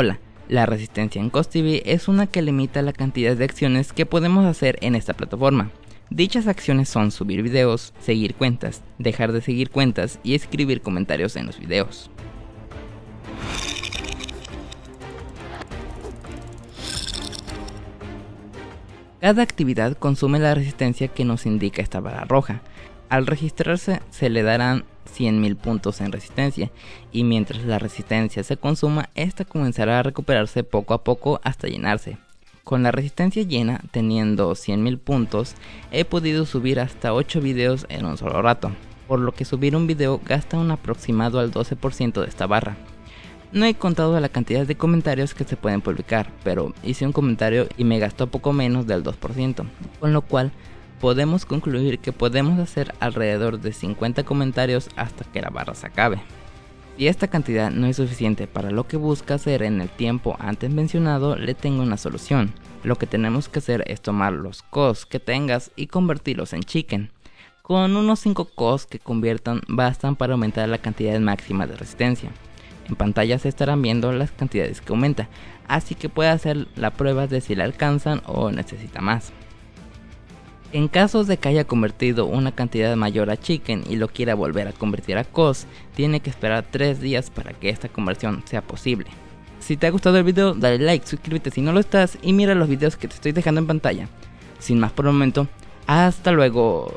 Hola, la resistencia en COS-TV es una que limita la cantidad de acciones que podemos hacer en esta plataforma. Dichas acciones son subir videos, seguir cuentas, dejar de seguir cuentas y escribir comentarios en los videos. Cada actividad consume la resistencia que nos indica esta barra roja. Al registrarse se le darán 100.000 puntos en resistencia, y mientras la resistencia se consuma, esta comenzará a recuperarse poco a poco hasta llenarse. Con la resistencia llena, teniendo 100.000 puntos, he podido subir hasta 8 videos en un solo rato, por lo que subir un video gasta un aproximado al 12% de esta barra. No he contado la cantidad de comentarios que se pueden publicar, pero hice un comentario y me gastó poco menos del 2%, con lo cual podemos concluir que podemos hacer alrededor de 50 comentarios hasta que la barra se acabe. Si esta cantidad no es suficiente para lo que busca hacer en el tiempo antes mencionado, le tengo una solución. Lo que tenemos que hacer es tomar los COS que tengas y convertirlos en chicken. Con unos 5 COS que conviertan bastan para aumentar la cantidad máxima de resistencia. En pantalla se estarán viendo las cantidades que aumenta, así que puede hacer la prueba de si la alcanzan o necesita más. En caso de que haya convertido una cantidad mayor a chicken y lo quiera volver a convertir a COS, tiene que esperar 3 días para que esta conversión sea posible. Si te ha gustado el video, dale like, suscríbete si no lo estás y mira los videos que te estoy dejando en pantalla. Sin más por el momento, hasta luego.